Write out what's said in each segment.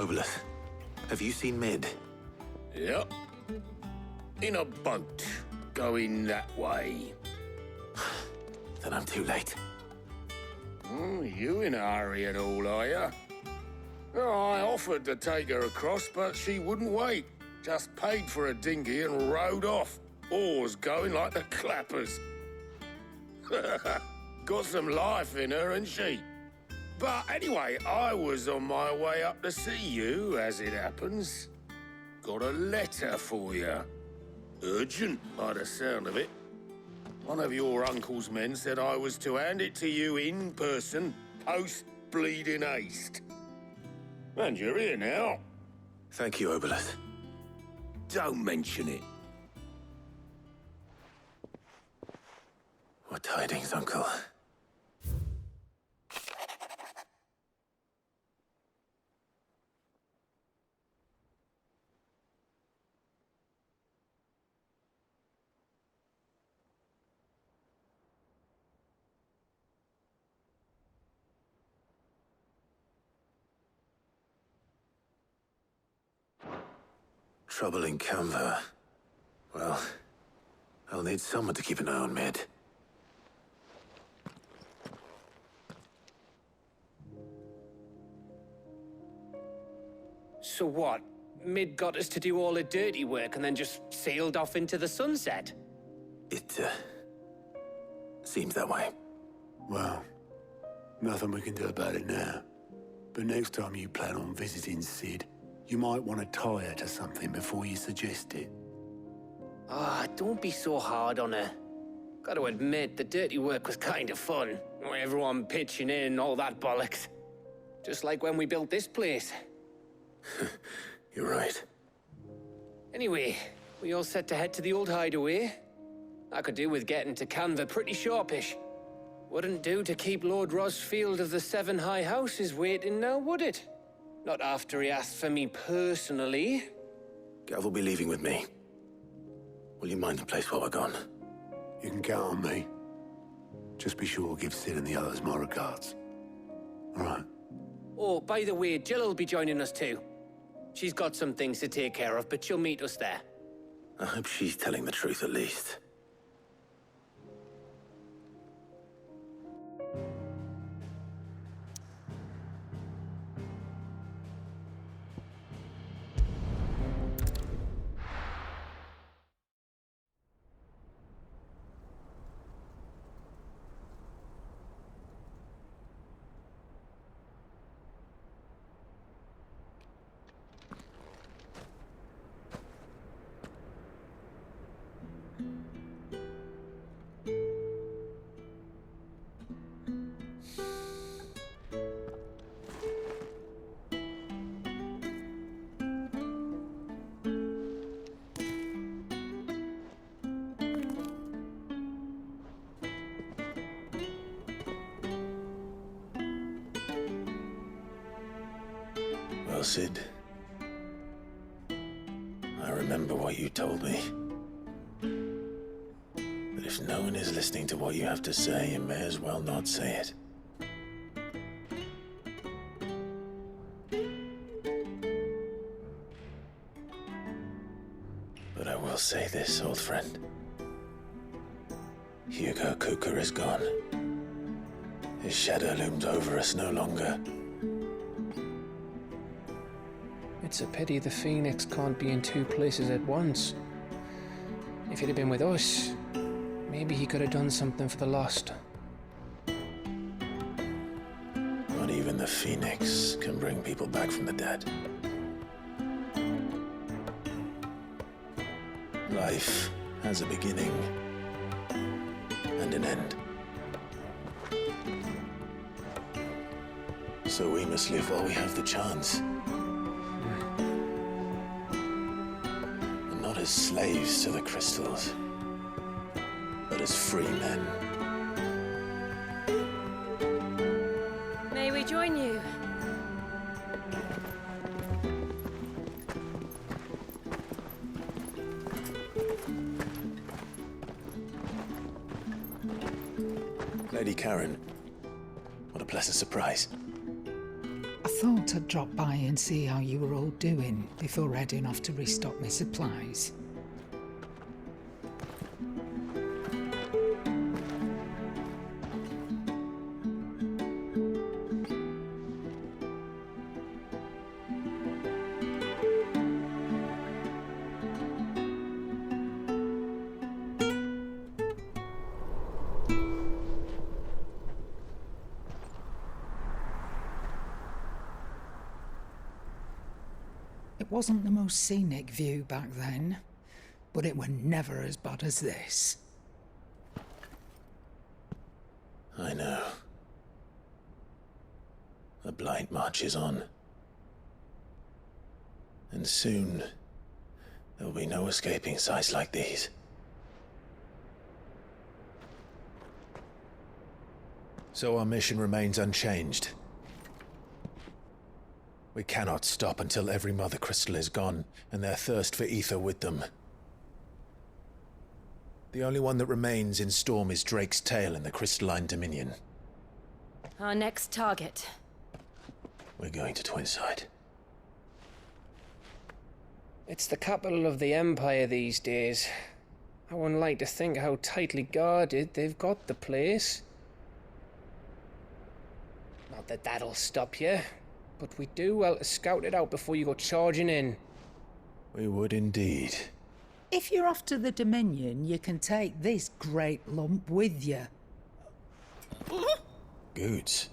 Obolus, have you seen Mid? Yep. In a boat, going that way. Then I'm too late. You in a hurry at all, are you? I offered to take her across, but she wouldn't wait. Just paid for a dinghy and rowed off. Oars going like the clappers. Got some life in her, ain't she? But anyway, I was on my way up to see you, as it happens. Got a letter for you. Urgent, by the sound of it. One of your uncle's men said I was to hand it to you in person, post-bleeding haste. And you're here now. Thank you, Obolus. Don't mention it. What tidings, Uncle? Trouble in Canva. Well, I'll need someone to keep an eye on Mid. So what? Mid got us to do all the dirty work and then just sailed off into the sunset? It, seems that way. Well, nothing we can do about it now. But next time you plan on visiting Sid, you might want to tie her to something before you suggest it. Ah, don't be so hard on her. Gotta admit, the dirty work was kind of fun. Everyone pitching in, all that bollocks. Just like when we built this place. You're right. Anyway, we all set to head to the old hideaway. I could do with getting to Canva pretty sharpish. Wouldn't do to keep Lord Rosfield of the Seven High Houses waiting now, would it? Not after he asked for me personally. Gav will be leaving with me. Will you mind the place while we're gone? You can count on me. Just be sure to give Sid and the others my regards. All right. Oh, by the way, Jill will be joining us too. She's got some things to take care of, but she'll meet us there. I hope she's telling the truth at least. Well, Sid, I remember what you told me. But if no one is listening to what you have to say, you may as well not say it. But I will say this, old friend. Hugo Cooker is gone. His shadow looms over us no longer. It's a pity the Phoenix can't be in two places at once. If he'd have been with us, maybe he could have done something for the lost. Not even the Phoenix can bring people back from the dead. Life has a beginning and an end. So we must live while we have the chance. And not as slaves to the crystals, but as free men. May we join you? Lady Karen, what a pleasant surprise. I thought I'd drop by and see how you were all doing before heading off to restock my supplies. It wasn't the most scenic view back then, but it were never as bad as this. I know. The blight marches on. And soon, there'll be no escaping sights like these. So our mission remains unchanged. We cannot stop until every Mother Crystal is gone, and their thirst for ether with them. The only one that remains in Storm is Drake's tail in the Crystalline Dominion. Our next target. We're going to Twinside. It's the capital of the Empire these days. I wouldn't like to think how tightly guarded they've got the place. Not that that'll stop you, but we do well to scout it out before you go charging in. We would indeed. If you're off to the Dominion, you can take this great lump with you. Goods.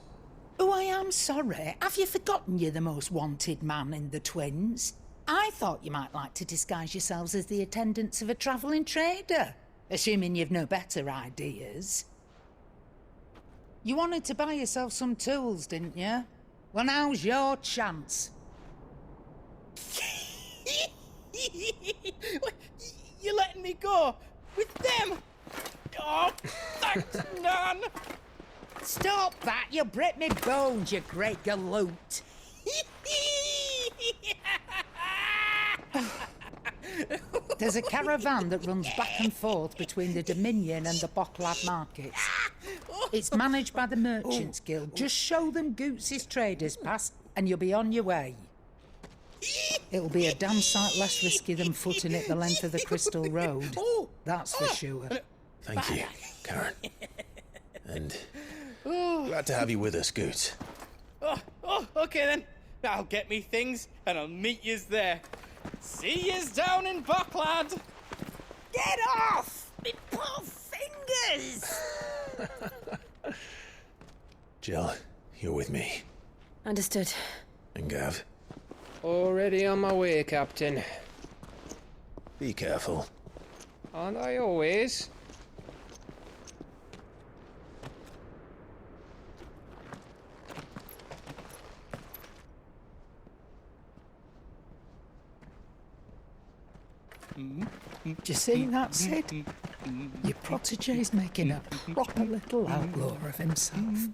Oh, I am sorry. Have you forgotten you're the most wanted man in the Twins? I thought you might like to disguise yourselves as the attendants of a travelling trader, assuming you've no better ideas. You wanted to buy yourself some tools, didn't you? Well, now's your chance. You're letting me go? With them? Oh, thanks, Nan! Stop that! You'll break me bones, you great galoot! There's a caravan that runs back and forth between the Dominion and the Bottlad markets. It's managed by the Merchants Guild. Just show them Goots' traders pass and you'll be on your way. It'll be a damn sight less risky than footing it the length of the Crystal Road. That's for sure. Thank you, Karen. And glad to have you with us, Goots. Okay then. I'll get me things and I'll meet yous there. See yous down in Bottlad. Get off! Me poor fingers! Jill, you're with me. Understood. And Gav, Already on my way, Captain. be careful. Aren't I always? Do you see that, Sid? Your protege's making a proper little outlaw of himself.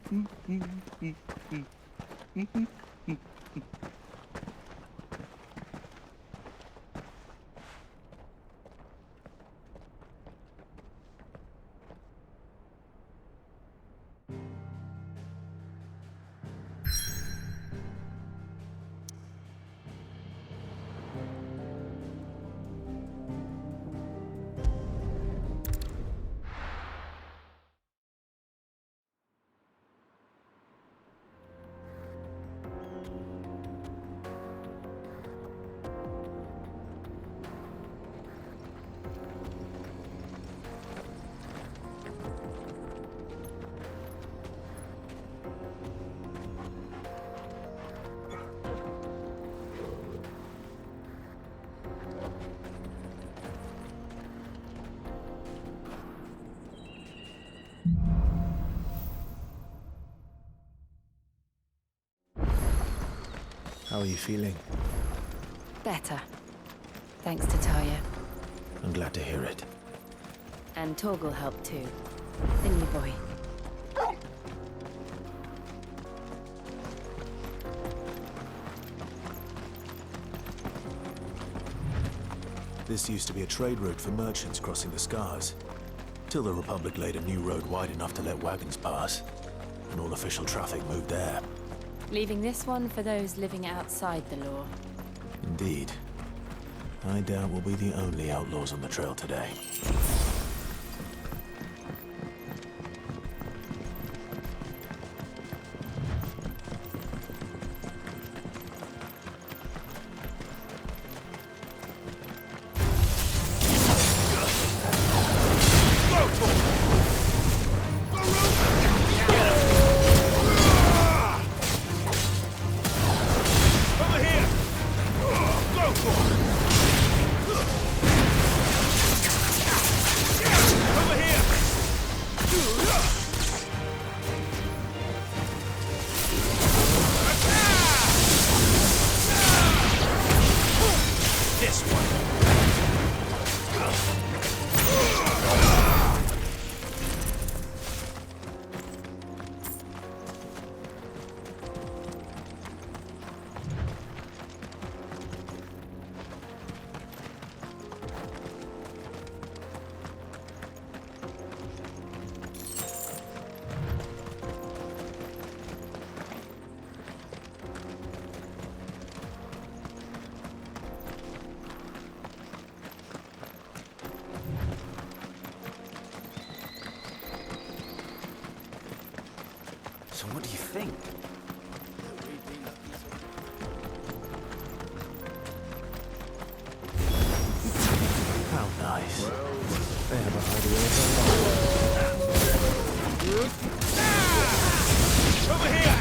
How are you feeling? Better. Thanks to Taya. I'm glad to hear it. And Torgal helped too. Thingy boy. This used to be a trade route for merchants crossing the Scars, till the Republic laid a new road wide enough to let wagons pass, and all official traffic moved there. Leaving this one for those living outside the law. Indeed. I doubt we'll be the only outlaws on the trail today. So what do you think? How nice. They have a hideaway of their own. Over here!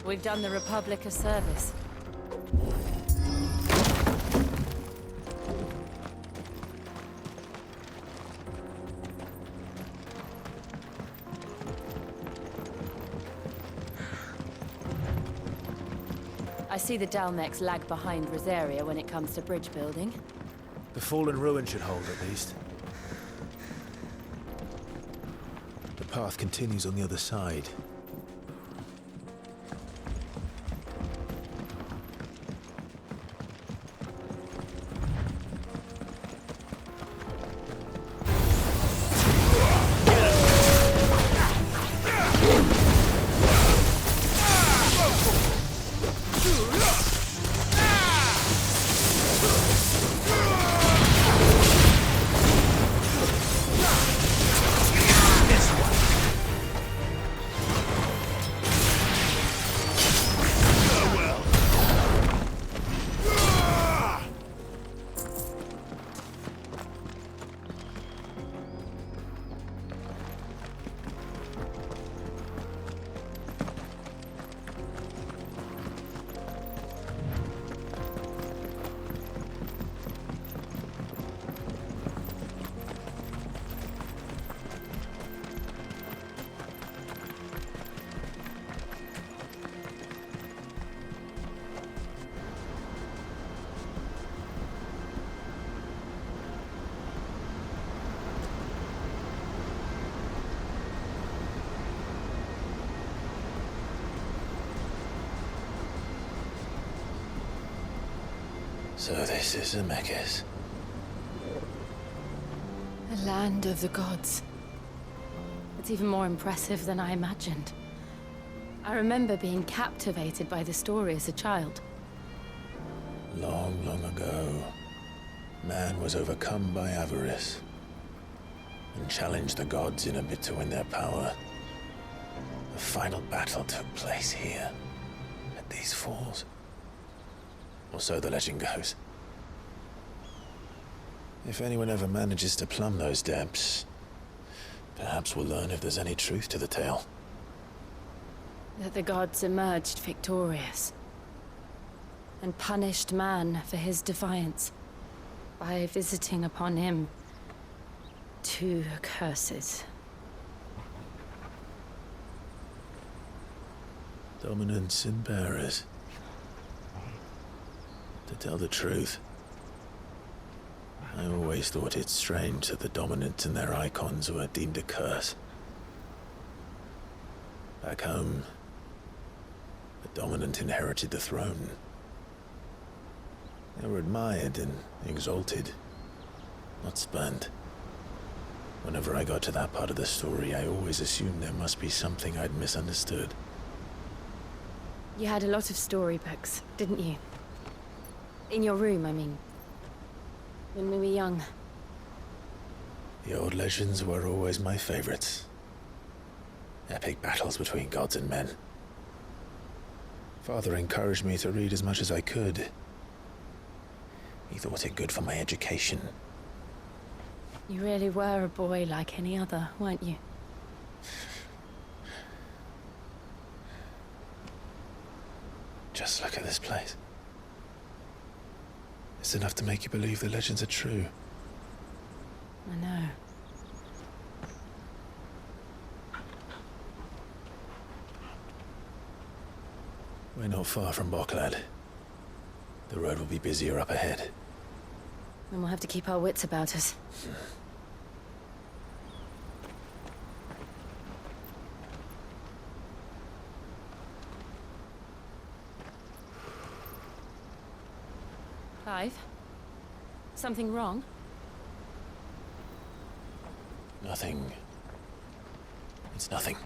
We've done the Republic a service. I see the Dalmex lag behind Rosaria when it comes to bridge building. The fallen ruin should hold at least. The path continues on the other side. So this is Zemeckis. The land of the gods. It's even more impressive than I imagined. I remember being captivated by the story as a child. Long, long ago, man was overcome by avarice and challenged the gods in a bid to win their power. The final battle took place here, at these falls. Or so the legend goes. If anyone ever manages to plumb those depths, perhaps we'll learn if there's any truth to the tale. That the gods emerged victorious and punished man for his defiance by visiting upon him 2 curses. Dominance and bearers. To tell the truth, I always thought it strange that the dominant and their icons were deemed a curse. Back home, the dominant inherited the throne. They were admired and exalted, not spurned. Whenever I got to that part of the story, I always assumed there must be something I'd misunderstood. You had a lot of storybooks, didn't you? In your room, I mean. When we were young. The old legends were always my favorites. Epic battles between gods and men. Father encouraged me to read as much as I could. He thought it good for my education. You really were a boy like any other, weren't you? Just look at this place. It's enough to make you believe the legends are true. I know. We're not far from Boklad. The road will be busier up ahead. And we'll have to keep our wits about us. Clive? Something wrong? Nothing. It's nothing.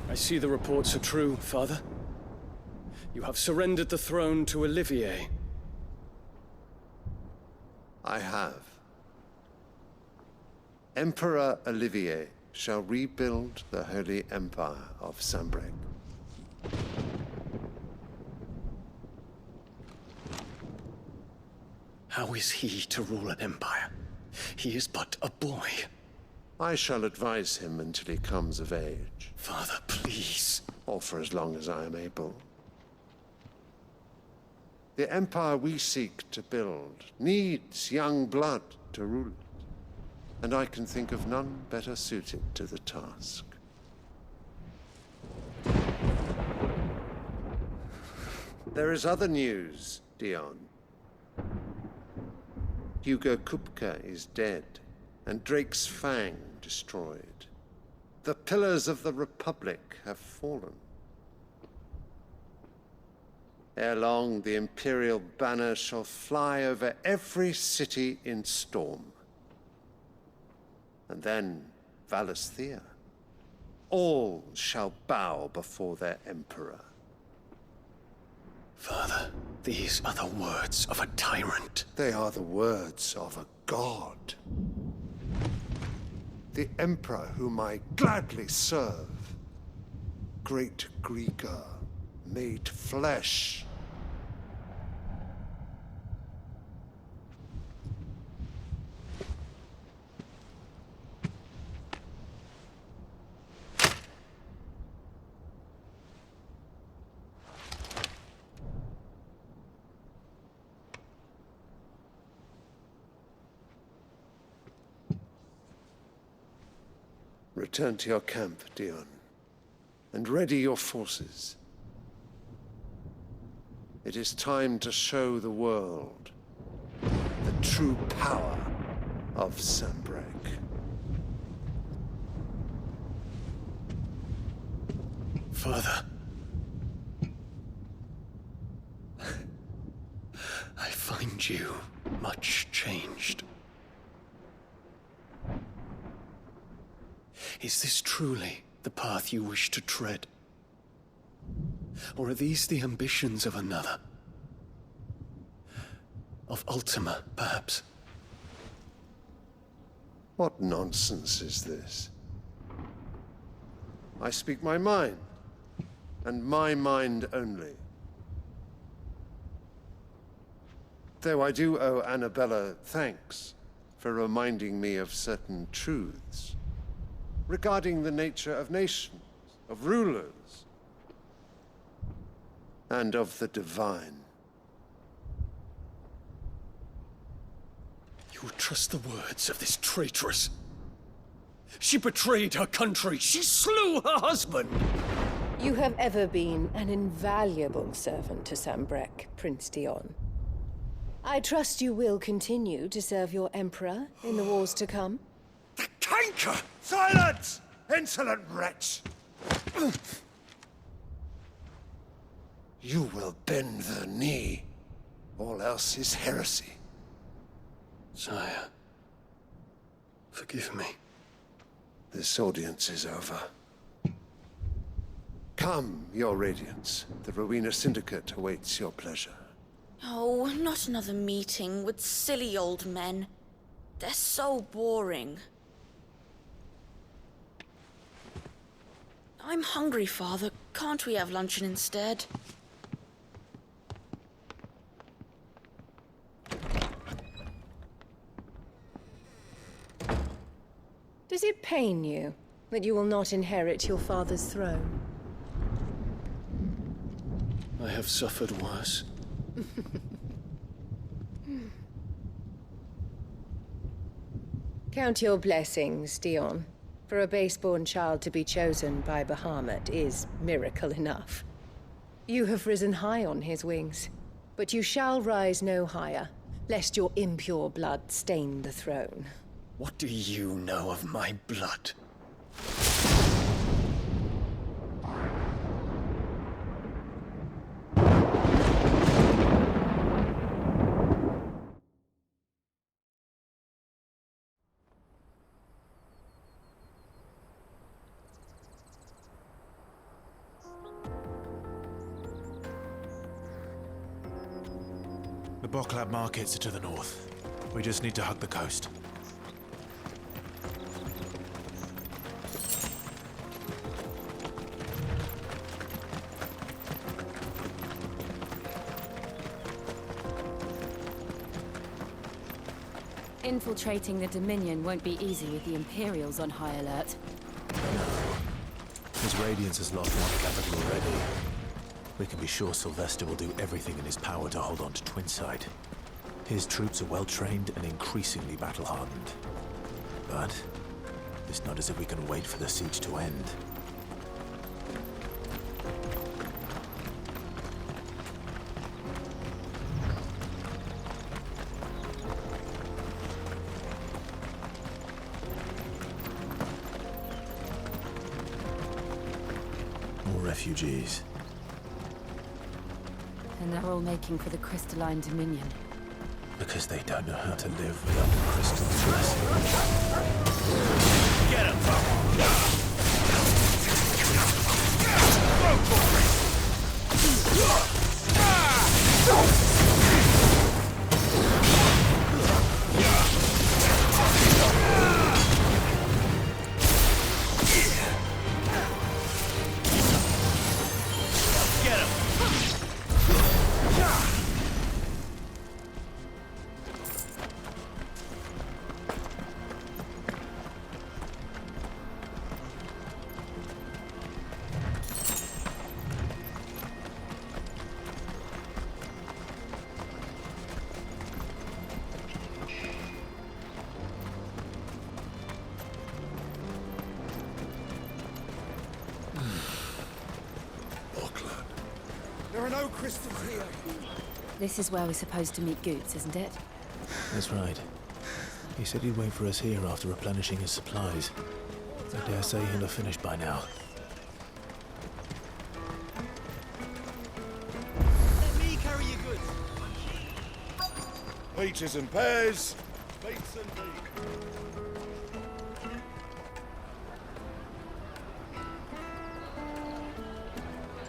I see the reports are true, Father. You have surrendered the throne to Olivier. I have. Emperor Olivier shall rebuild the Holy Empire of Sanbreque. How is he to rule an empire? He is but a boy. I shall advise him until he comes of age. Father, please. Or for as long as I am able. The empire we seek to build needs young blood to rule it, and I can think of none better suited to the task. There is other news, Dion. Hugo Kupka is dead, and Drake's Fang destroyed. The pillars of the Republic have fallen. Ere long, the Imperial banner shall fly over every city in Storm. And then, Valisthea. All shall bow before their Emperor. Father, these are the words of a tyrant. They are the words of a god. The Emperor whom I gladly serve. Great Greeker, made flesh. Return to your camp, Dion, and ready your forces. It is time to show the world the true power of Sanbreque. Father. I find you much changed. Is this truly the path you wish to tread? Or are these the ambitions of another? Of Ultima, perhaps? What nonsense is this? I speak my mind, and my mind only. Though I do owe Annabella thanks for reminding me of certain truths regarding the nature of nations, of rulers, and of the divine. You would trust the words of this traitress? She betrayed her country. She slew her husband. You have ever been an invaluable servant to Sanbreque, Prince Dion. I trust you will continue to serve your Emperor in the wars to come. The canker! Silence! Insolent wretch! You will bend the knee. All else is heresy. Sire, forgive me. This audience is over. Come, your Radiance. The Rowena Syndicate awaits your pleasure. Oh, not another meeting with silly old men. They're so boring. I'm hungry, Father. Can't we have luncheon instead? Does it pain you that you will not inherit your father's throne? I have suffered worse. Count your blessings, Dion. For a base-born child to be chosen by Bahamut is miracle enough. You have risen high on his wings, but you shall rise no higher, lest your impure blood stain the throne. What do you know of my blood? The Boklab markets are to the north. We just need to hug the coast. Infiltrating the Dominion won't be easy with the Imperials on high alert. His Radiance has lost one capital already. We can be sure Sylvester will do everything in his power to hold on to Twinside. His troops are well-trained and increasingly battle-hardened. But it's not as if we can wait for the siege to end. More refugees. And they're all making for the Crystalline Dominion. Because they don't know how to live without the crystal's blessing. Get him! crystal clear. This is where we're supposed to meet Goots, isn't it? That's right. He said he'd wait for us here after replenishing his supplies. I dare say he'll have finished by now. Let me carry your goods. Peaches and pears. Beets and beak.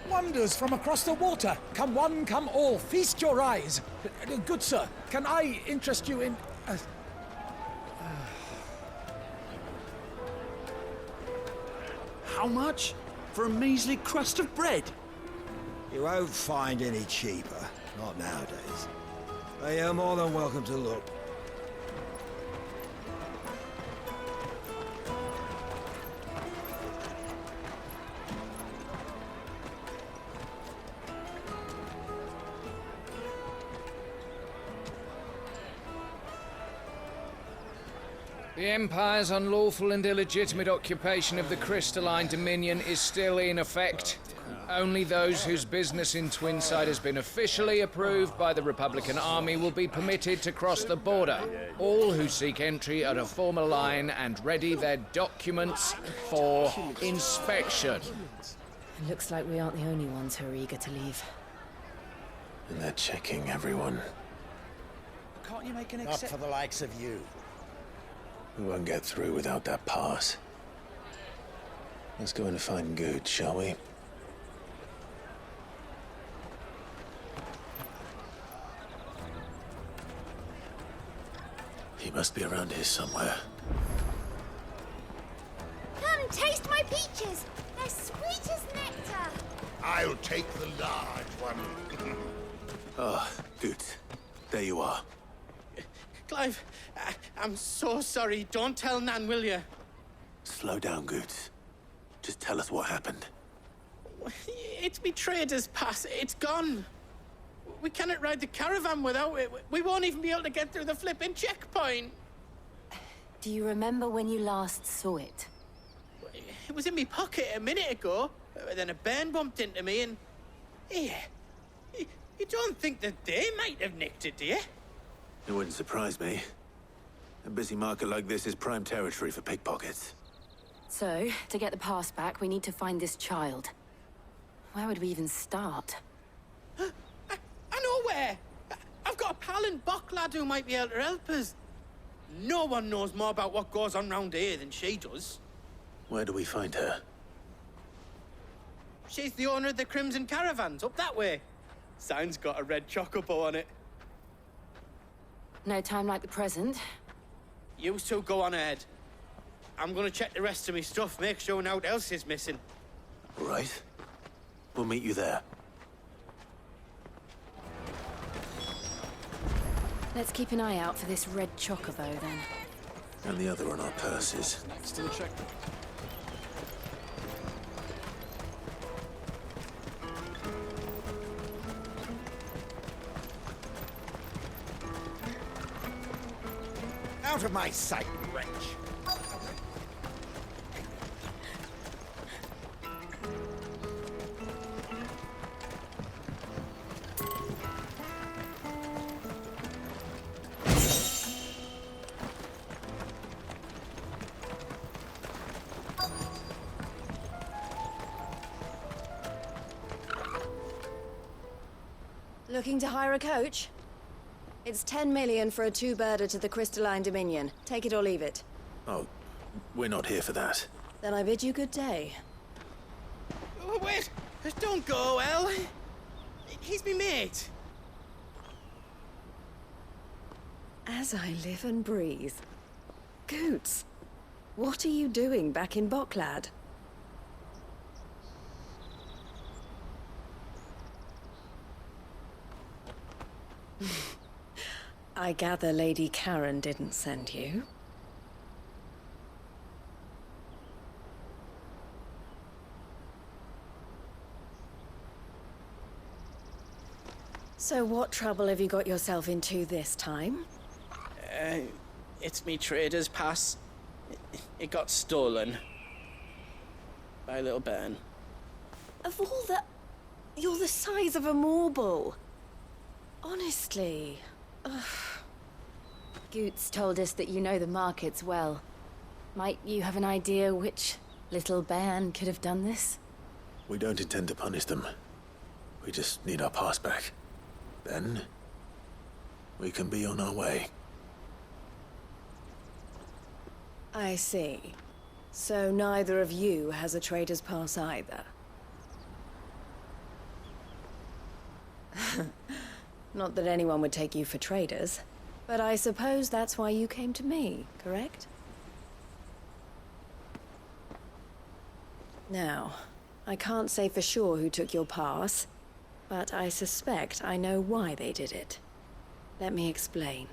Wonders from across the water. Come one, come all. Feast your eyes. Good sir, can I interest you in... How much? For a measly crust of bread? You won't find any cheaper. Not nowadays. But you're more than welcome to look. The Empire's unlawful and illegitimate occupation of the crystalline dominion is still in effect. Only those whose business in Twinside has been officially approved by the Republican Army will be permitted to cross the border. All who seek entry are to form a line and ready their documents for inspection. It looks like we aren't the only ones who are eager to leave. And they're checking everyone. Can't you make an Not for the likes of you. We won't get through without that pass. Let's go in and find Good, shall we? He must be around here somewhere. Come and taste my peaches. They're sweet as nectar. I'll take the large one. Ah, Good. There you are. Clive, I'm so sorry. Don't tell Nan, will you? Slow down, Goots. Just tell us what happened. It's me trader's pass. It's gone. We cannot ride the caravan without it. We won't even be able to get through the flipping checkpoint. Do you remember when you last saw it? It was in my pocket a minute ago. Then a bairn bumped into me and... Yeah. You don't think that they might have nicked it, do you? It wouldn't surprise me. A busy market like this is prime territory for pickpockets. So, to get the pass back, we need to find this child. Where would we even start? I know where! I've got a pal in Bok lad who might be able to help us. No one knows more about what goes on round here than she does. Where do we find her? She's the owner of the Crimson Caravans, up that way. Sign's got a red chocobo on it. No time like the present. You two go on ahead. I'm gonna check the rest of my stuff, make sure naught else is missing. Right. We'll meet you there. Let's keep an eye out for this red chocobo, then. And the other on our purses. Still check. Out of my sight, wretch! Looking to hire a coach? It's 10 million for a two-birder to the Crystalline Dominion. Take it or leave it. Oh, we're not here for that. Then I bid you good day. Oh, wait! Don't go, El. He's me mate. As I live and breathe. Goots, what are you doing back in Boklad? I gather Lady Karen didn't send you? So what trouble have you got yourself into this time? It's me trader's pass. It got stolen. By a little bairn. Of all the... You're the size of a marble. Honestly. Ugh. Goots told us that you know the markets well. Might you have an idea which little band could have done this? We don't intend to punish them. We just need our pass back. Then, we can be on our way. I see. So neither of you has a trader's pass either. Not that anyone would take you for traders, but I suppose that's why you came to me, correct? Now, I can't say for sure who took your pass, but I suspect I know why they did it. Let me explain.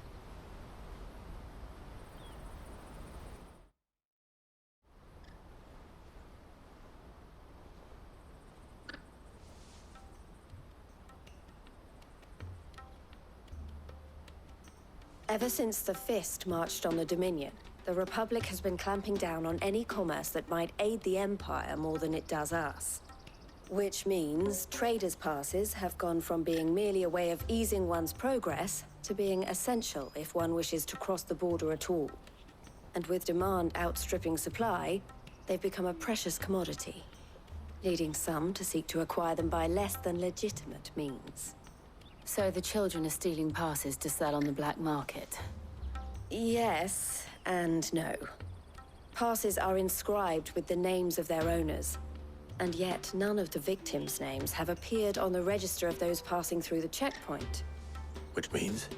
Ever since the Fist marched on the Dominion, the Republic has been clamping down on any commerce that might aid the Empire more than it does us. Which means traders' passes have gone from being merely a way of easing one's progress to being essential if one wishes to cross the border at all. And with demand outstripping supply, they've become a precious commodity, leading some to seek to acquire them by less than legitimate means. So the children are stealing passes to sell on the black market? Yes and no. Passes are inscribed with the names of their owners, and yet none of the victims' names have appeared on the register of those passing through the checkpoint. Which means?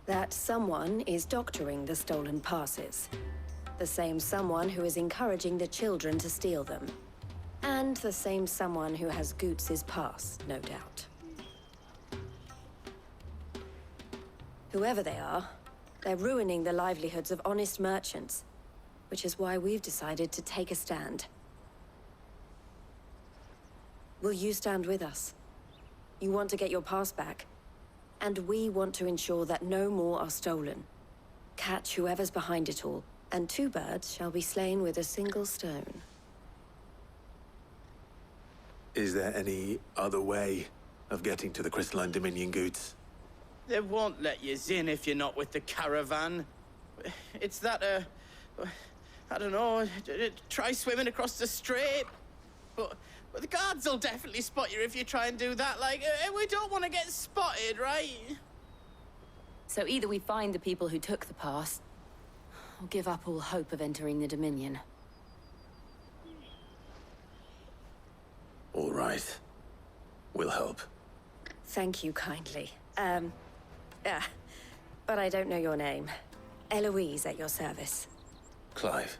That someone is doctoring the stolen passes. The same someone who is encouraging the children to steal them. And the same someone who has Goots' pass, no doubt. Whoever they are, they're ruining the livelihoods of honest merchants, which is why we've decided to take a stand. Will you stand with us? You want to get your pass back, and we want to ensure that no more are stolen. Catch whoever's behind it all, and 2 birds shall be slain with a single stone. Is there any other way of getting to the Crystalline Dominion, Goots? They won't let you in if you're not with the caravan. It's that, I don't know, try swimming across the strait. But the guards will definitely spot you if you try and do that. Like, we don't want to get spotted, right? So either we find the people who took the pass, or give up all hope of entering the Dominion. All right. We'll help. Thank you kindly. But I don't know your name. Eloise at your service. Clive.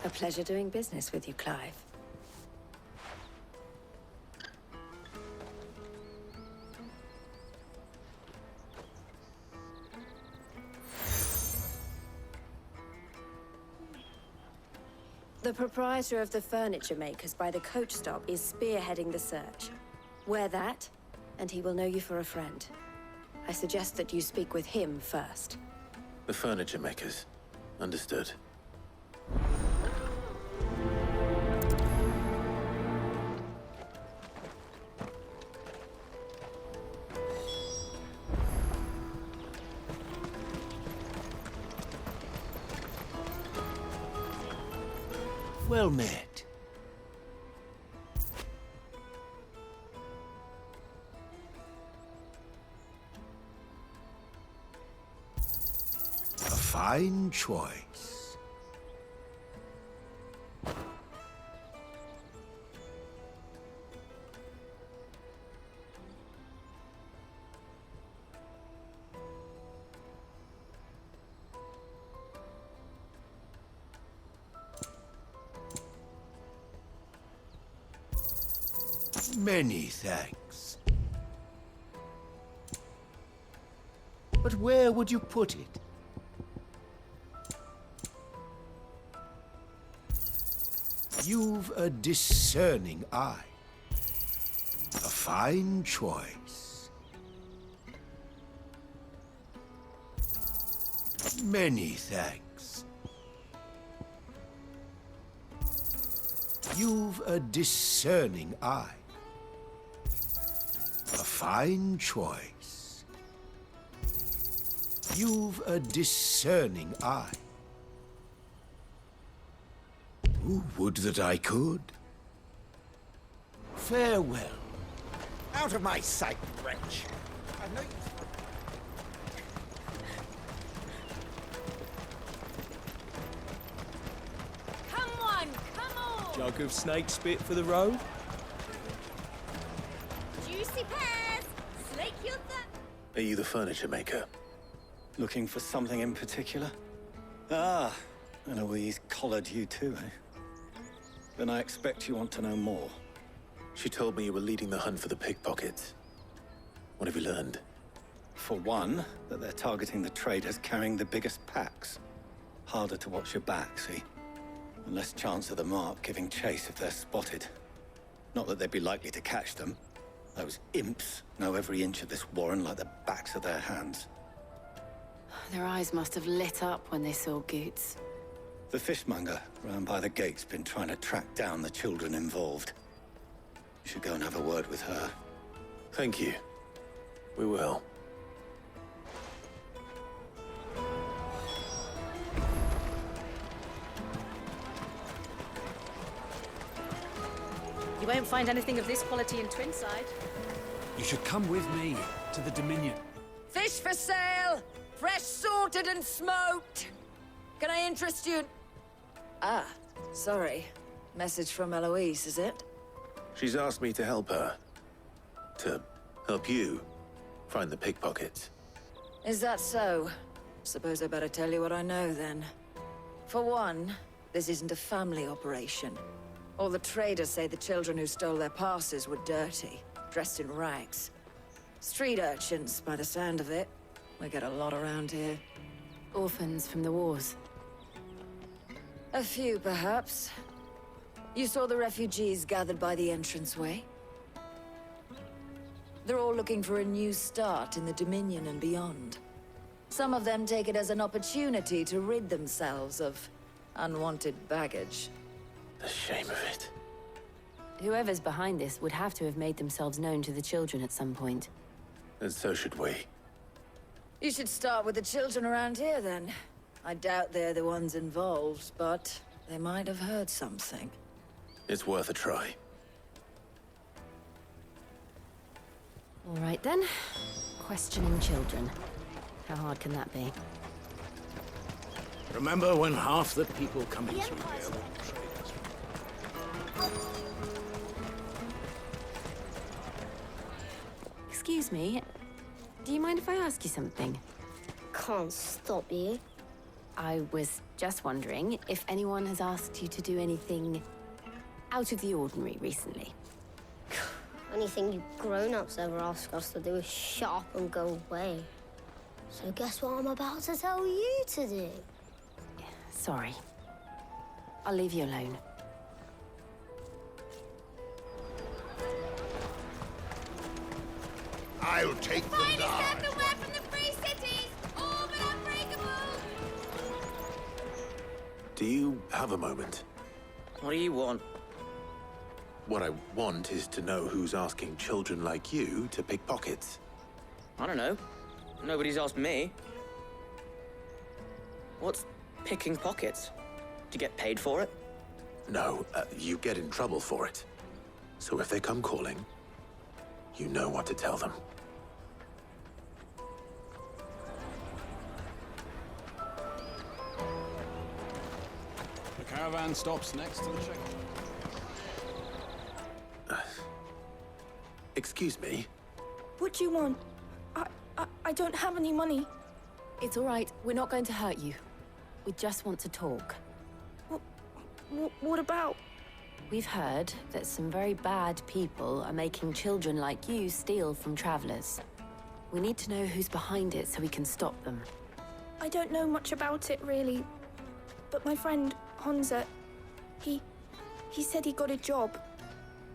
A pleasure doing business with you, Clive. The proprietor of the furniture makers by the coach stop is spearheading the search. Wear that, and he will know you for a friend. I suggest that you speak with him first. The furniture makers. Understood. Well met. A fine choice. Many thanks. But where would you put it? You've a discerning eye. A fine choice. Many thanks. You've a discerning eye. A fine choice. You've a discerning eye. Ooh, would that I could. Farewell. Out of my sight, wretch. I know you... Come on! Jug of snake spit for the road? Juicy pears! Slake your thirst! Are you the furniture maker? Looking for something in particular? Ah, and Eloise collared you too, eh? Then I expect you want to know more. She told me you were leading the hunt for the pickpockets. What have you learned? For one, that they're targeting the traders carrying the biggest packs. Harder to watch your back, see? And less chance of the mark giving chase if they're spotted. Not that they'd be likely to catch them. Those imps know every inch of this warren like the backs of their hands. Their eyes must have lit up when they saw Goots. The fishmonger round by the gate's been trying to track down the children involved. You should go and have a word with her. Thank you. We will. You won't find anything of this quality in Twinside. You should come with me to the Dominion. Fish for sale! Fresh sorted and smoked! Can I interest you in... Ah, sorry. Message from Eloise, is it? She's asked me to help her. To help you find the pickpockets. Is that so? Suppose I better tell you what I know, then. For one, this isn't a family operation. All the traders say the children who stole their passes were dirty, dressed in rags. Street urchins, by the sound of it. We get a lot around here. Orphans from the wars. A few, perhaps. You saw the refugees gathered by the entranceway? They're all looking for a new start in the Dominion and beyond. Some of them take it as an opportunity to rid themselves of unwanted baggage. The shame of it. Whoever's behind this would have to have made themselves known to the children at some point. And so should we. You should start with the children around here, then. I doubt they're the ones involved, but they might have heard something. It's worth a try. All right, then. Questioning children. How hard can that be? Remember when half the people coming through here were traders? Excuse me. Do you mind if I ask you something? Can't stop you. I was just wondering if anyone has asked you to do anything out of the ordinary recently. Anything you grown-ups ever ask us to do is shut up and go away. So guess what I'm about to tell you to do? Sorry. I'll leave you alone. I'll take them Finest down. everywhere from the free cities! All but unbreakable! Do you have a moment? What do you want? What I want is to know who's asking children like you to pick pockets. I don't know. Nobody's asked me. What's picking pockets? Do you get paid for it? No, you get in trouble for it. So if they come calling, you know what to tell them. The caravan stops next to the check. Excuse me? What do you want? I don't have any money. It's all right. We're not going to hurt you. We just want to talk. What about? We've heard that some very bad people are making children like you steal from travelers. We need to know who's behind it so we can stop them. I don't know much about it, really. But my friend, Honza, he said he got a job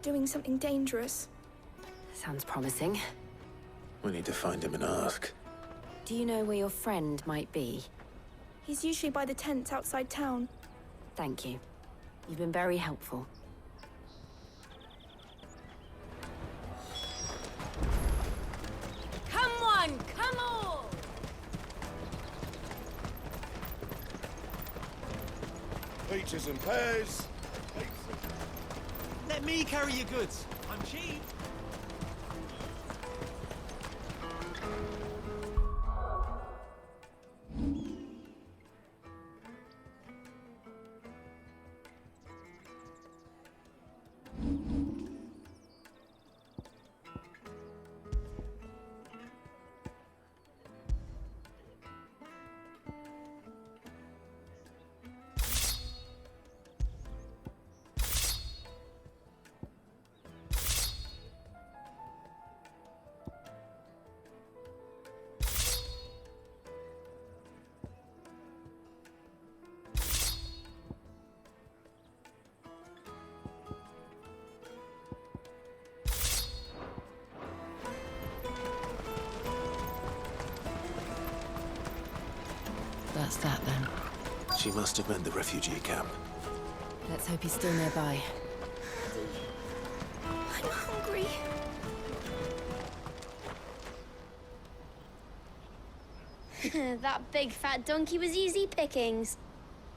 doing something dangerous. Sounds promising. We need to find him and ask. Do you know where your friend might be? He's usually by the tents outside town. Thank you. You've been very helpful. Peaches and pears. Let me carry your goods. I'm cheap. That's that then. She must have meant the refugee camp. Let's hope he's still nearby. I'm hungry. That big fat donkey was easy pickings.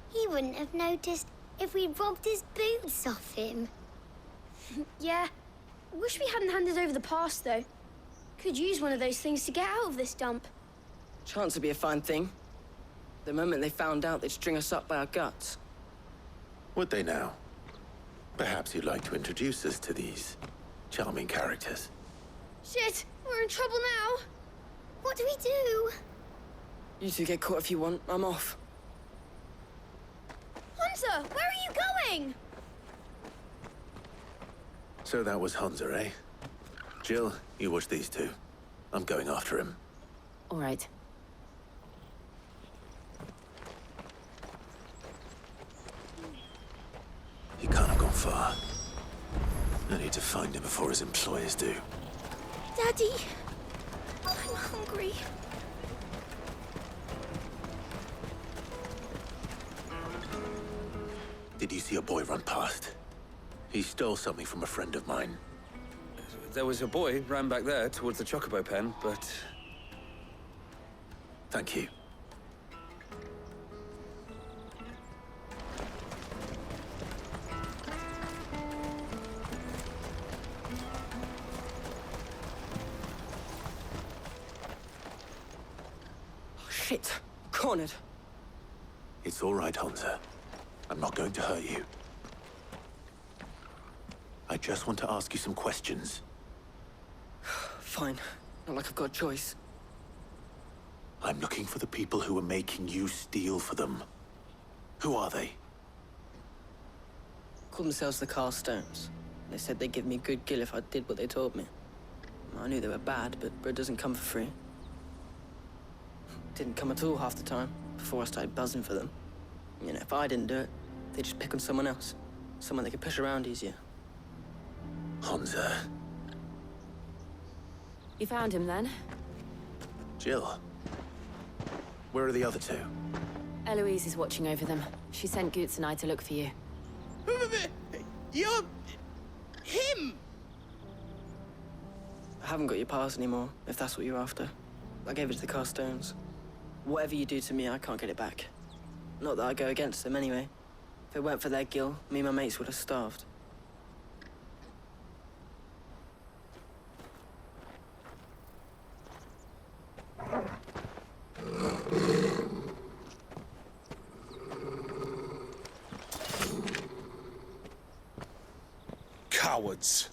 He wouldn't have noticed if we'd robbed his boots off him. Yeah. Wish we hadn't handed over the pass, though. Could use one of those things to get out of this dump. Chance would be a fine thing. The moment they found out, they'd string us up by our guts. Would they now? Perhaps you'd like to introduce us to these charming characters. Shit, we're in trouble now. What do we do? You two get caught if you want. I'm off. Hunter, where are you going? So that was Hunter, eh? Jill, you watch these two. I'm going after him. All right. He can't have gone far. I need to find him before his employers do. Daddy, I'm hungry. Did you see a boy run past? He stole something from a friend of mine. There was a boy ran back there towards the chocobo pen, but... Thank you. Shit. Cornered. It's all right, Hunter. I'm not going to hurt you. I just want to ask you some questions. Fine. Not like I've got a choice. I'm looking for the people who are making you steal for them. Who are they? Called themselves the Carstones. They said they'd give me good gill if I did what they told me. I knew they were bad, but bread doesn't come for free. Didn't come at all half the time, before I started buzzing for them. You know, if I didn't do it, they'd just pick on someone else. Someone they could push around easier. Hunter. You found him then? Jill. Where are the other two? Eloise is watching over them. She sent Goots and I to look for you. You're... him! I haven't got your pass anymore, if that's what you're after. I gave it to the Carstones. Whatever you do to me, I can't get it back. Not that I go against them anyway. If it weren't for their gill, me and my mates would have starved. Cowards.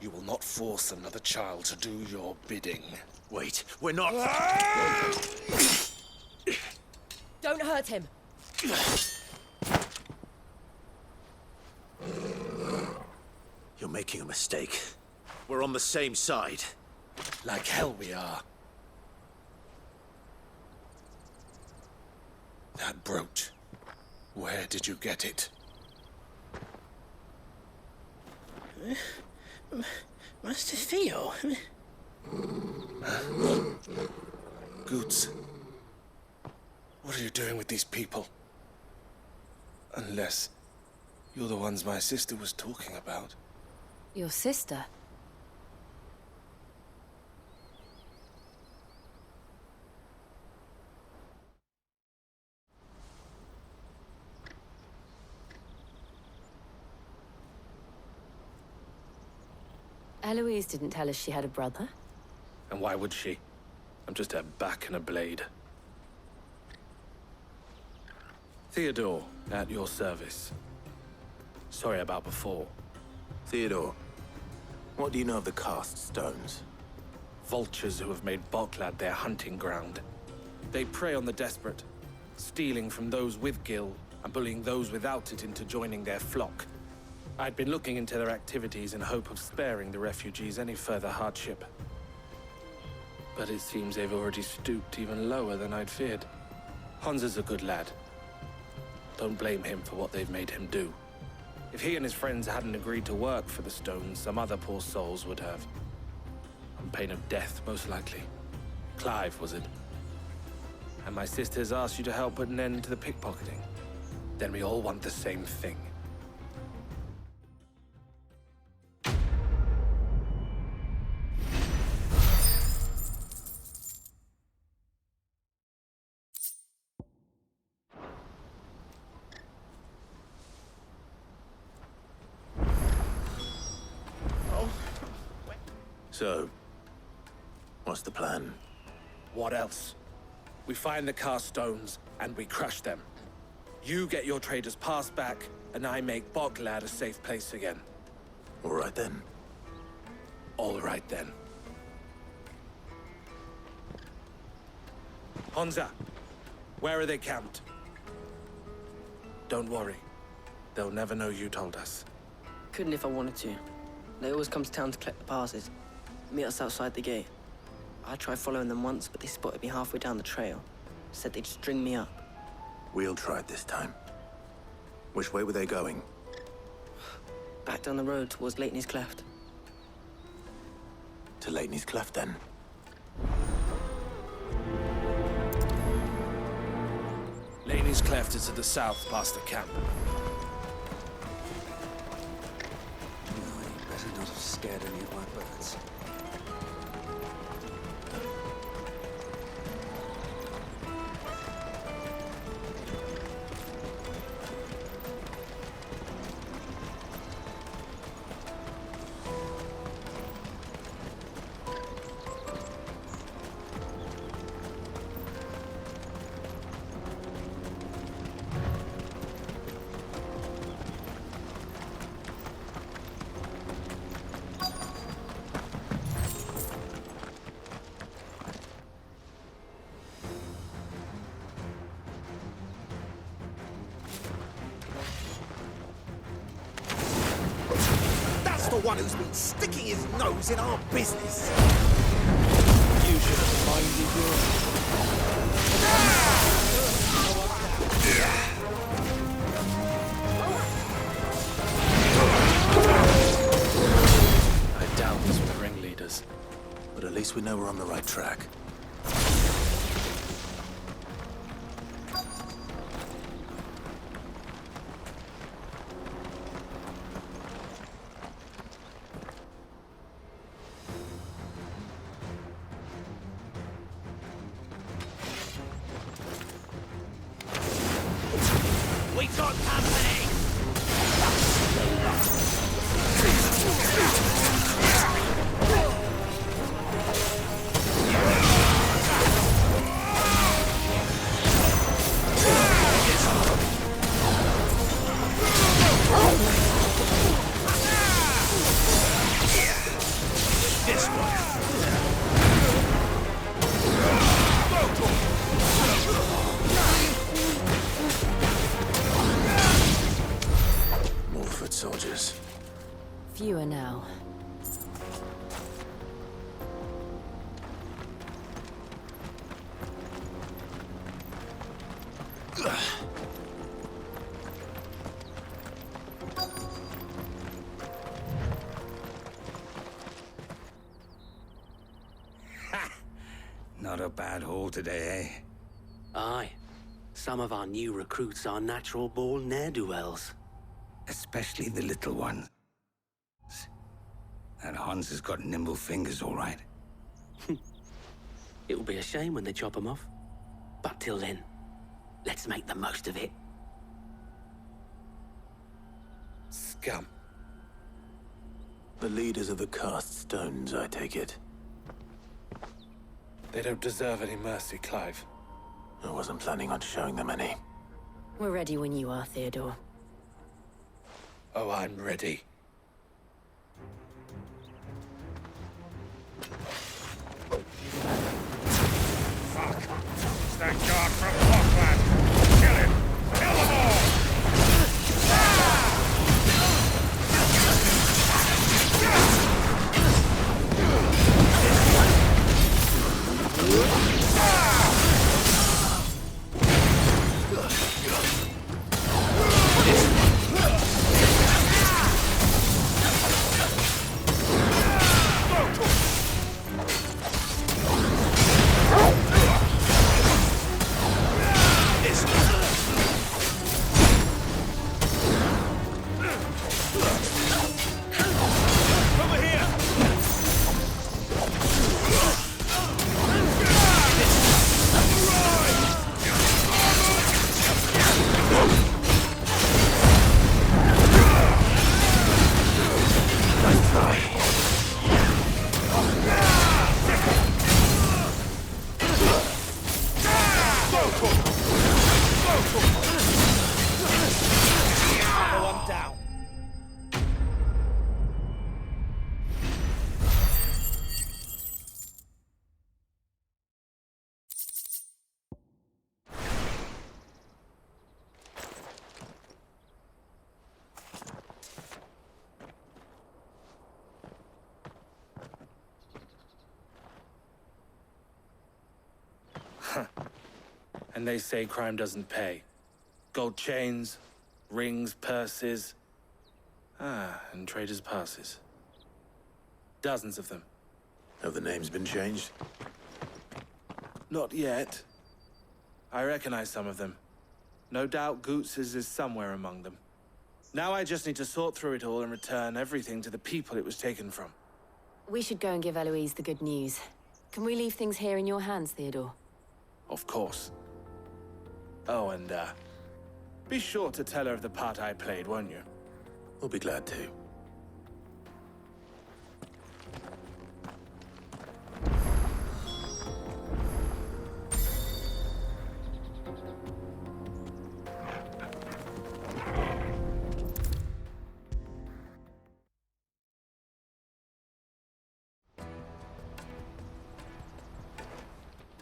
You will not force another child to do your bidding. Wait, we're not... Don't hurt him. You're making a mistake. We're on the same side. Like hell we are. That brooch. Where did you get it? Master Theo? Goots. What are you doing with these people? Unless you're the ones my sister was talking about. Your sister? Eloise didn't tell us she had a brother. And why would she? I'm just a back and a blade. Theodore, at your service. Sorry about before. Theodore, what do you know of the cast stones? Vultures who have made Boklad their hunting ground. They prey on the desperate, stealing from those with gil and bullying those without it into joining their flock. I'd been looking into their activities in hope of sparing the refugees any further hardship. But it seems they've already stooped even lower than I'd feared. Hans is a good lad. Don't blame him for what they've made him do. If he and his friends hadn't agreed to work for the stones, some other poor souls would have. On pain of death, most likely. Clive, was it? And my sisters asked you to help put an end to the pickpocketing. Then we all want the same thing. So, what's the plan? What else? We find the cast stones, and we crush them. You get your traders' pass back, and I make Boklad a safe place again. All right then. All right then. Honza, where are they camped? Don't worry. They'll never know you told us. Couldn't if I wanted to. They always come to town to collect the passes. Meet us outside the gate. I tried following them once, but they spotted me halfway down the trail. Said they'd string me up. We'll try it this time. Which way were they going? Back down the road towards Leitney's Cleft. To Leitney's Cleft, then. Leitney's Cleft is to the south, past the camp. No, you better not have scared any of my birds. The one who's been sticking his nose in our business. You should have minded I doubt these were the ringleaders, but at least we know we're on the right track. We got company! This one. Soldiers. Fewer now. Not a bad haul today, eh? Aye. Some of our new recruits are natural-born ne'er-do-wells. Especially the little ones. That Hans has got nimble fingers, all right. It'll be a shame when they chop them off. But till then, let's make the most of it. Scum. The leaders of the cast stones, I take it. They don't deserve any mercy, Clive. I wasn't planning on showing them any. We're ready when you are, Theodore. Oh, I'm ready. Fuck! It's that guard from Blockland! Kill him! Kill them all! And they say crime doesn't pay. Gold chains, rings, purses. And traders' passes. Dozens of them. Have the names been changed? Not yet. I recognize some of them. No doubt Goots's is somewhere among them. Now I just need to sort through it all and return everything to the people it was taken from. We should go and give Eloise the good news. Can we leave things here in your hands, Theodore? Of course. Oh, and, be sure to tell her of the part I played, won't you? We'll be glad to.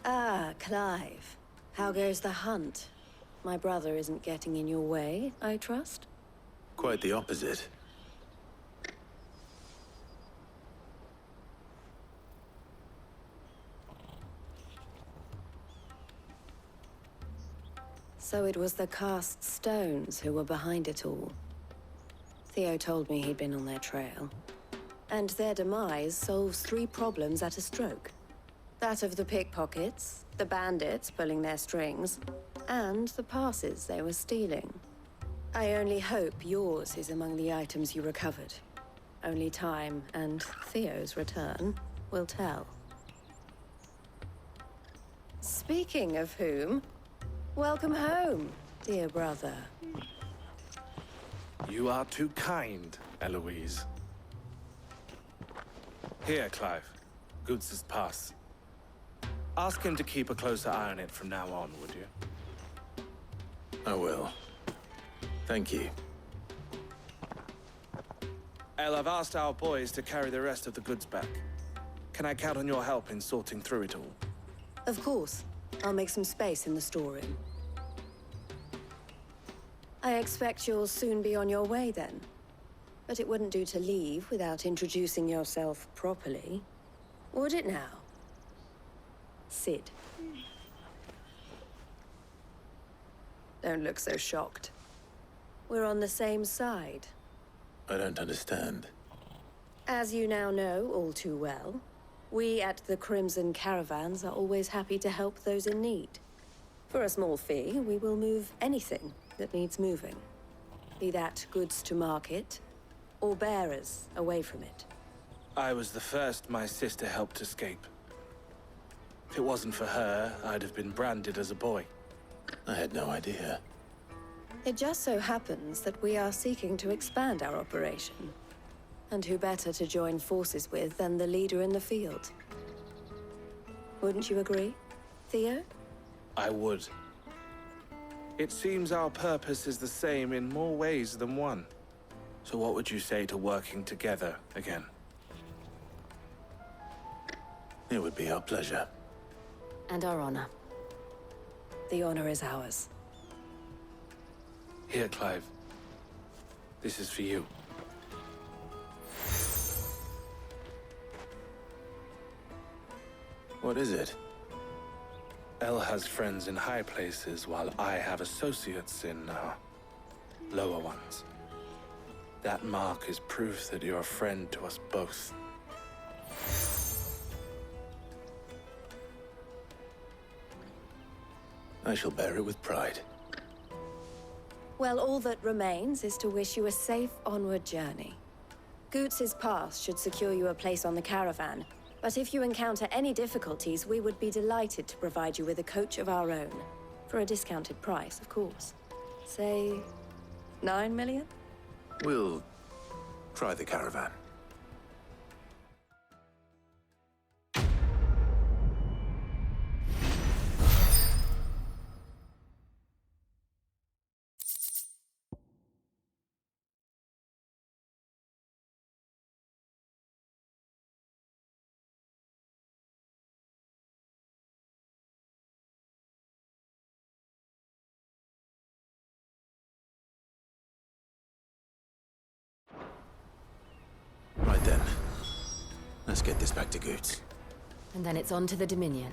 Ah, Clive. How goes the hunt? My brother isn't getting in your way, I trust? Quite the opposite. So it was the cast stones who were behind it all. Theo told me he'd been on their trail. And their demise solves 3 problems at a stroke. That of the pickpockets, the bandits pulling their strings, and the passes they were stealing. I only hope yours is among the items you recovered. Only time and Theo's return will tell. Speaking of whom, welcome home, dear brother. You are too kind, Eloise. Here, Clive. Goots's pass. Ask him to keep a closer eye on it from now on, would you? I will. Thank you. El, I've asked our boys to carry the rest of the goods back. Can I count on your help in sorting through it all? Of course. I'll make some space in the storeroom. I expect you'll soon be on your way then. But it wouldn't do to leave without introducing yourself properly. Would it now? Sid. Don't look so shocked. We're on the same side. I don't understand. As you now know all too well, we at the Crimson Caravans are always happy to help those in need. For a small fee, we will move anything that needs moving. Be that goods to market, or bearers away from it. I was the first my sister helped escape. If it wasn't for her, I'd have been branded as a boy. I had no idea. It just so happens that we are seeking to expand our operation. And who better to join forces with than the leader in the field? Wouldn't you agree, Theo? I would. It seems our purpose is the same in more ways than one. So what would you say to working together again? It would be our pleasure. And our honor. The honor is ours. Here, Clive. This is for you. What is it? Elle has friends in high places, while I have associates in, lower ones. That mark is proof that you're a friend to us both. I shall bear it with pride. Well, all that remains is to wish you a safe onward journey. Goots's pass should secure you a place on the caravan, but if you encounter any difficulties, we would be delighted to provide you with a coach of our own. For a discounted price, of course. Say, 9 million? We'll try the caravan. Right then. Let's get this back to Goots. And then it's on to the Dominion.